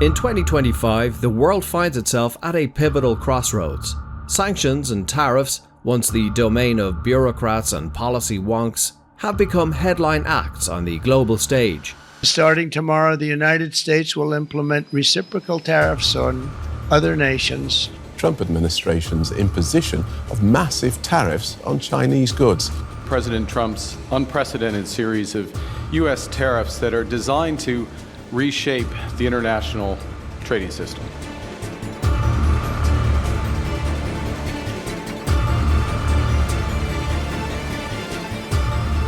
In 2025, the world finds itself at a pivotal crossroads. Sanctions and tariffs, once the domain of bureaucrats and policy wonks, have become headline acts on the global stage. Starting tomorrow, the United States will implement reciprocal tariffs on other nations. Trump administration's imposition of massive tariffs on Chinese goods. President Trump's unprecedented series of U.S. tariffs that are designed to reshape the international trading system.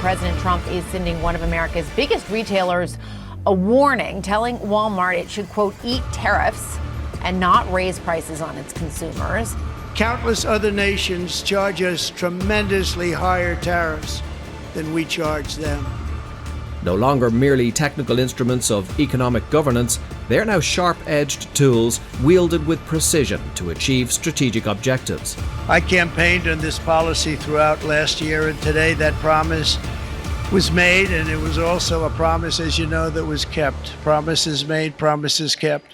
President Trump is sending one of America's biggest retailers a warning, telling Walmart it should, quote, eat tariffs and not raise prices on its consumers. Countless other nations charge us tremendously higher tariffs than we charge them. No longer merely technical instruments of economic governance, they are now sharp-edged tools wielded with precision to achieve strategic objectives. I campaigned on this policy throughout last year, and today that promise was made, and it was also a promise, as you know, that was kept. Promises made, promises kept.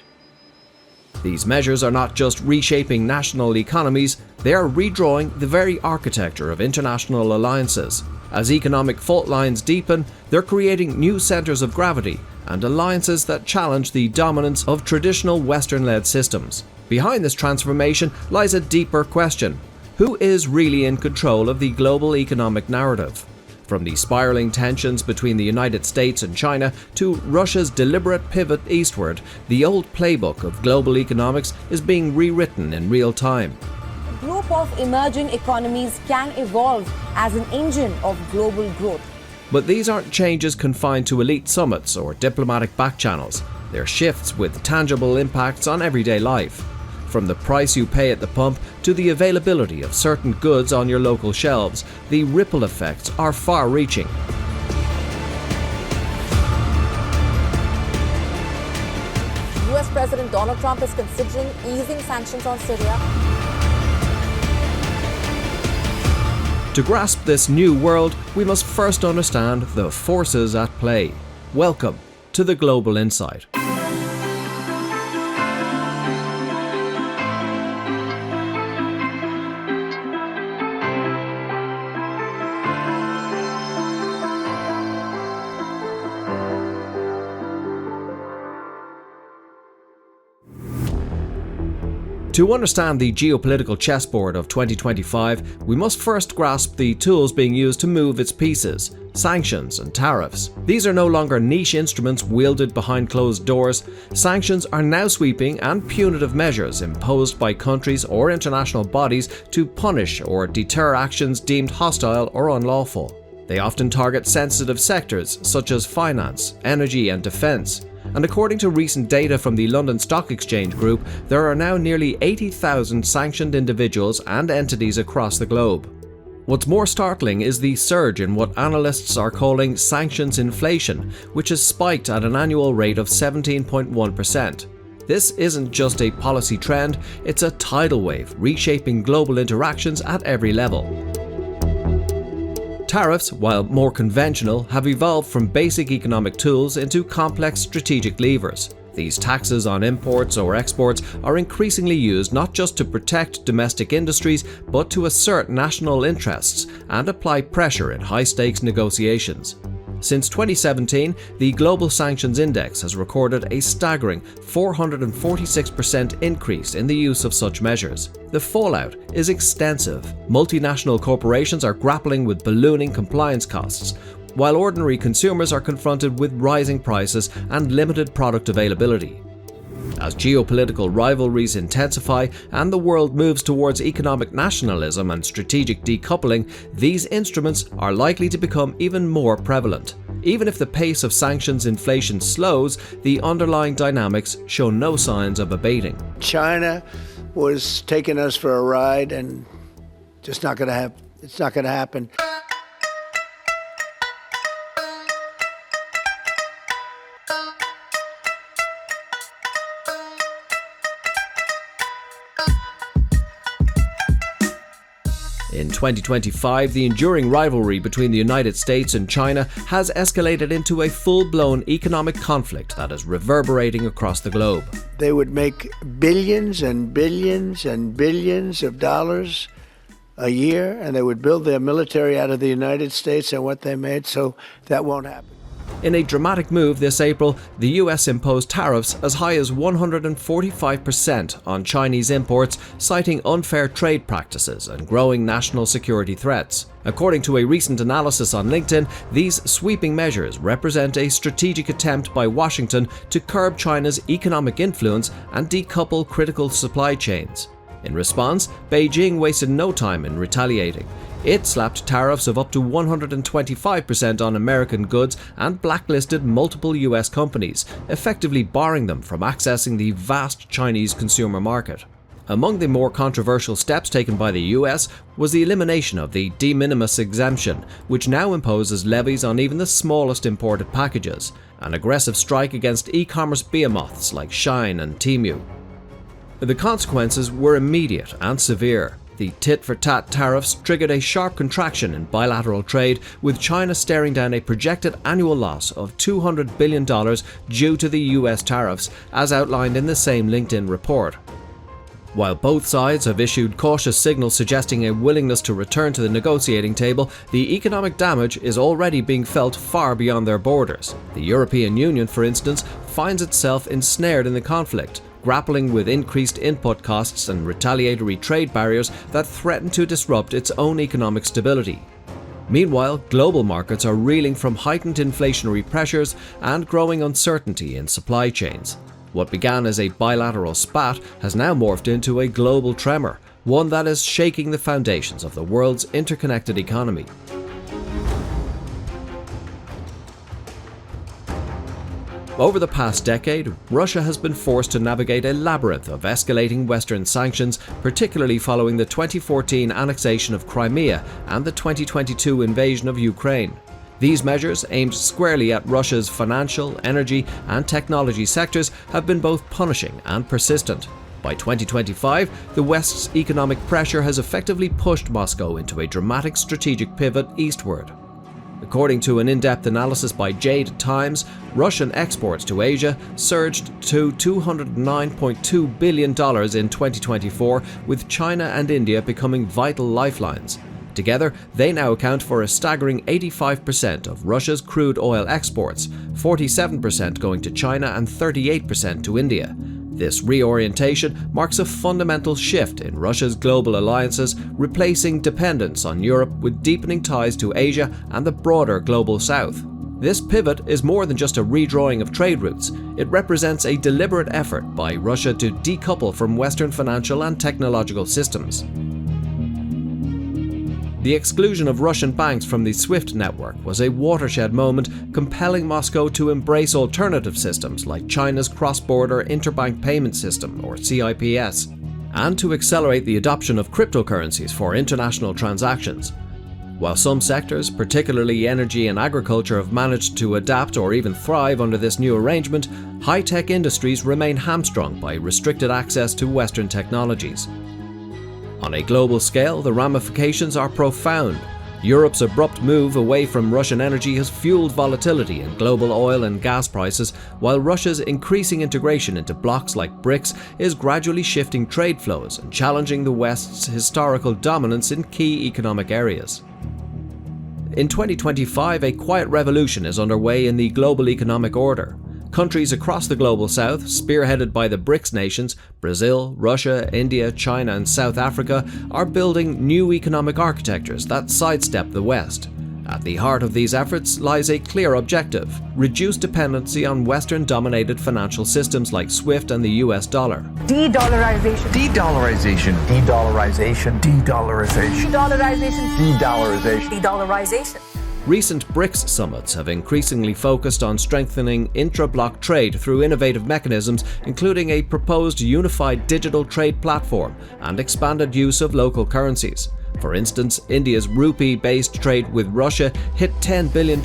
These measures are not just reshaping national economies, they are redrawing the very architecture of international alliances. As economic fault lines deepen, they're creating new centers of gravity and alliances that challenge the dominance of traditional Western-led systems. Behind this transformation lies a deeper question: who is really in control of the global economic narrative? From the spiraling tensions between the United States and China to Russia's deliberate pivot eastward, the old playbook of global economics is being rewritten in real time. A group of emerging economies can evolve as an engine of global growth. But these aren't changes confined to elite summits or diplomatic backchannels. They're shifts with tangible impacts on everyday life. From the price you pay at the pump to the availability of certain goods on your local shelves, the ripple effects are far-reaching. US President Donald Trump is considering easing sanctions on Syria. To grasp this new world, we must first understand the forces at play. Welcome to the Global Insight. To understand the geopolitical chessboard of 2025, we must first grasp the tools being used to move its pieces: sanctions and tariffs. These are no longer niche instruments wielded behind closed doors. Sanctions are now sweeping and punitive measures imposed by countries or international bodies to punish or deter actions deemed hostile or unlawful. They often target sensitive sectors such as finance, energy and defence. And according to recent data from the London Stock Exchange Group, there are now nearly 80,000 sanctioned individuals and entities across the globe. What's more startling is the surge in what analysts are calling sanctions inflation, which has spiked at an annual rate of 17.1%. This isn't just a policy trend, it's a tidal wave reshaping global interactions at every level. Tariffs, while more conventional, have evolved from basic economic tools into complex strategic levers. These taxes on imports or exports are increasingly used not just to protect domestic industries, but to assert national interests and apply pressure in high-stakes negotiations. Since 2017, the Global Sanctions Index has recorded a staggering 446% increase in the use of such measures. The fallout is extensive. Multinational corporations are grappling with ballooning compliance costs, while ordinary consumers are confronted with rising prices and limited product availability. As geopolitical rivalries intensify and the world moves towards economic nationalism and strategic decoupling, these instruments are likely to become even more prevalent. Even if the pace of sanctions inflation slows, the underlying dynamics show no signs of abating. China was taking us for a ride, and just not going to happen. It's not going to happen. In 2025, the enduring rivalry between the United States and China has escalated into a full-blown economic conflict that is reverberating across the globe. They would make billions and billions and billions of dollars a year, and they would build their military out of the United States and what they made, so that won't happen. In a dramatic move this April, the US imposed tariffs as high as 145% on Chinese imports, citing unfair trade practices and growing national security threats. According to a recent analysis on LinkedIn, these sweeping measures represent a strategic attempt by Washington to curb China's economic influence and decouple critical supply chains. In response, Beijing wasted no time in retaliating. It slapped tariffs of up to 125% on American goods and blacklisted multiple US companies, effectively barring them from accessing the vast Chinese consumer market. Among the more controversial steps taken by the US was the elimination of the de minimis exemption, which now imposes levies on even the smallest imported packages, an aggressive strike against e-commerce behemoths like Shein and Temu. The consequences were immediate and severe. The tit-for-tat tariffs triggered a sharp contraction in bilateral trade, with China staring down a projected annual loss of $200 billion due to the US tariffs, as outlined in the same LinkedIn report. While both sides have issued cautious signals suggesting a willingness to return to the negotiating table, the economic damage is already being felt far beyond their borders. The European Union, for instance, finds itself ensnared in the conflict, grappling with increased input costs and retaliatory trade barriers that threaten to disrupt its own economic stability. Meanwhile, global markets are reeling from heightened inflationary pressures and growing uncertainty in supply chains. What began as a bilateral spat has now morphed into a global tremor, one that is shaking the foundations of the world's interconnected economy. Over the past decade, Russia has been forced to navigate a labyrinth of escalating Western sanctions, particularly following the 2014 annexation of Crimea and the 2022 invasion of Ukraine. These measures, aimed squarely at Russia's financial, energy, and technology sectors, have been both punishing and persistent. By 2025, the West's economic pressure has effectively pushed Moscow into a dramatic strategic pivot eastward. According to an in-depth analysis by Jade Times, Russian exports to Asia surged to $209.2 billion in 2024, with China and India becoming vital lifelines. Together, they now account for a staggering 85% of Russia's crude oil exports, 47% going to China and 38% to India. This reorientation marks a fundamental shift in Russia's global alliances, replacing dependence on Europe with deepening ties to Asia and the broader global south. This pivot is more than just a redrawing of trade routes. It represents a deliberate effort by Russia to decouple from Western financial and technological systems. The exclusion of Russian banks from the SWIFT network was a watershed moment, compelling Moscow to embrace alternative systems like China's cross-border interbank payment system, or CIPS, and to accelerate the adoption of cryptocurrencies for international transactions. While some sectors, particularly energy and agriculture, have managed to adapt or even thrive under this new arrangement, high-tech industries remain hamstrung by restricted access to Western technologies. On a global scale, the ramifications are profound. Europe's abrupt move away from Russian energy has fueled volatility in global oil and gas prices, while Russia's increasing integration into blocs like BRICS is gradually shifting trade flows and challenging the West's historical dominance in key economic areas. In 2025, a quiet revolution is underway in the global economic order. Countries across the global south, spearheaded by the BRICS nations, Brazil, Russia, India, China, and South Africa, are building new economic architectures that sidestep the West. At the heart of these efforts lies a clear objective: reduce dependency on Western-dominated financial systems like SWIFT and the US dollar. De-dollarization. De-dollarization. De-dollarization. De-dollarization. De-dollarization. De-dollarization. De-dollarization. Recent BRICS summits have increasingly focused on strengthening intra-bloc trade through innovative mechanisms, including a proposed unified digital trade platform and expanded use of local currencies. For instance, India's rupee-based trade with Russia hit $10 billion in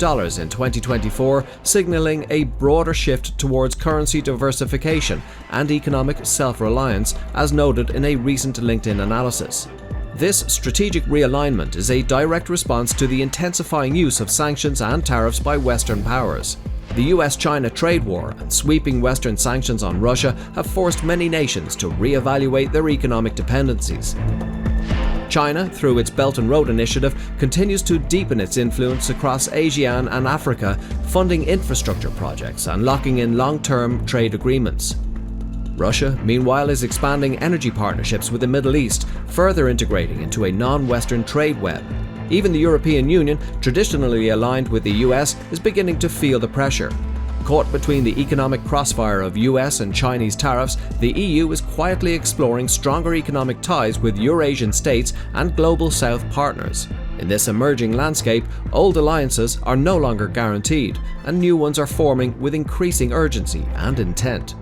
2024, signaling a broader shift towards currency diversification and economic self-reliance, as noted in a recent LinkedIn analysis. This strategic realignment is a direct response to the intensifying use of sanctions and tariffs by Western powers. The US-China trade war and sweeping Western sanctions on Russia have forced many nations to re-evaluate their economic dependencies. China, through its Belt and Road Initiative, continues to deepen its influence across ASEAN and Africa, funding infrastructure projects and locking in long-term trade agreements. Russia, meanwhile, is expanding energy partnerships with the Middle East, further integrating into a non-Western trade web. Even the European Union, traditionally aligned with the US, is beginning to feel the pressure. Caught between the economic crossfire of US and Chinese tariffs, the EU is quietly exploring stronger economic ties with Eurasian states and Global South partners. In this emerging landscape, old alliances are no longer guaranteed, and new ones are forming with increasing urgency and intent.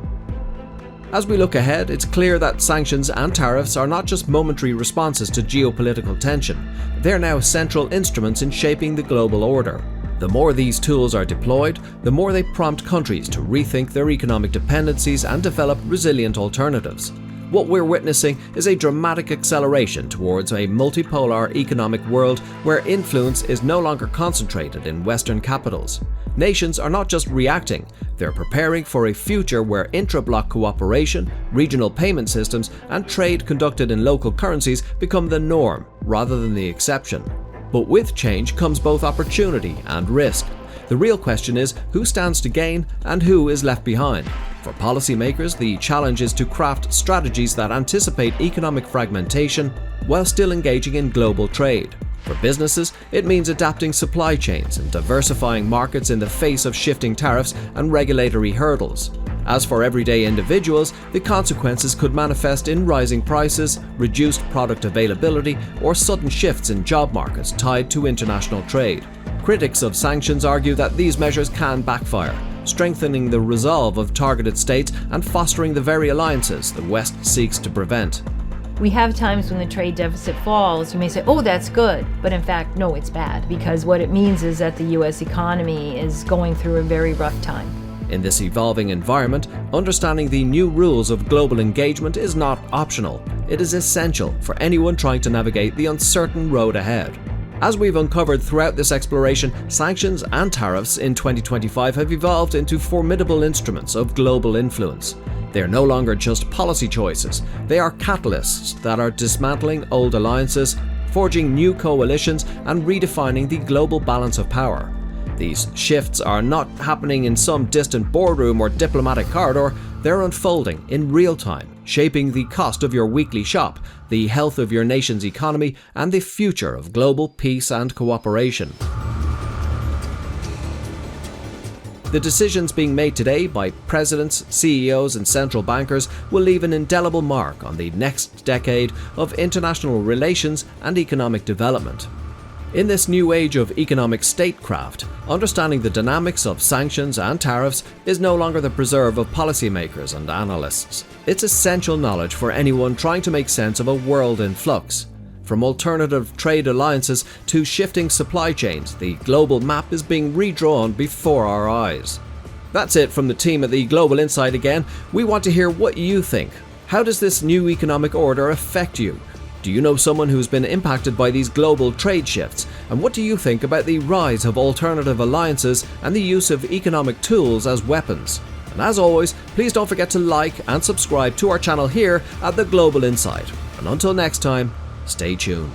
As we look ahead, it's clear that sanctions and tariffs are not just momentary responses to geopolitical tension. They're now central instruments in shaping the global order. The more these tools are deployed, the more they prompt countries to rethink their economic dependencies and develop resilient alternatives. What we're witnessing is a dramatic acceleration towards a multipolar economic world where influence is no longer concentrated in Western capitals. Nations are not just reacting, they're preparing for a future where intra-bloc cooperation, regional payment systems, and trade conducted in local currencies become the norm rather than the exception. But with change comes both opportunity and risk. The real question is who stands to gain and who is left behind. For policymakers, the challenge is to craft strategies that anticipate economic fragmentation while still engaging in global trade. For businesses, it means adapting supply chains and diversifying markets in the face of shifting tariffs and regulatory hurdles. As for everyday individuals, the consequences could manifest in rising prices, reduced product availability, or sudden shifts in job markets tied to international trade. Critics of sanctions argue that these measures can backfire, strengthening the resolve of targeted states and fostering the very alliances the West seeks to prevent. We have times when the trade deficit falls, you may say, oh, that's good, but in fact, no, it's bad, because what it means is that the US economy is going through a very rough time. In this evolving environment, understanding the new rules of global engagement is not optional. It is essential for anyone trying to navigate the uncertain road ahead. As we've uncovered throughout this exploration, sanctions and tariffs in 2025 have evolved into formidable instruments of global influence. They are no longer just policy choices, they are catalysts that are dismantling old alliances, forging new coalitions, and redefining the global balance of power. These shifts are not happening in some distant boardroom or diplomatic corridor, they're unfolding in real time, shaping the cost of your weekly shop, the health of your nation's economy, and the future of global peace and cooperation. The decisions being made today by presidents, CEOs, and central bankers will leave an indelible mark on the next decade of international relations and economic development. In this new age of economic statecraft, understanding the dynamics of sanctions and tariffs is no longer the preserve of policymakers and analysts. It's essential knowledge for anyone trying to make sense of a world in flux. From alternative trade alliances to shifting supply chains, the global map is being redrawn before our eyes. That's it from the team at the Global Insight again. We want to hear what you think. How does this new economic order affect you? Do you know someone who's been impacted by these global trade shifts? And what do you think about the rise of alternative alliances and the use of economic tools as weapons? And as always, please don't forget to like and subscribe to our channel here at the Global Insight. And until next time, stay tuned.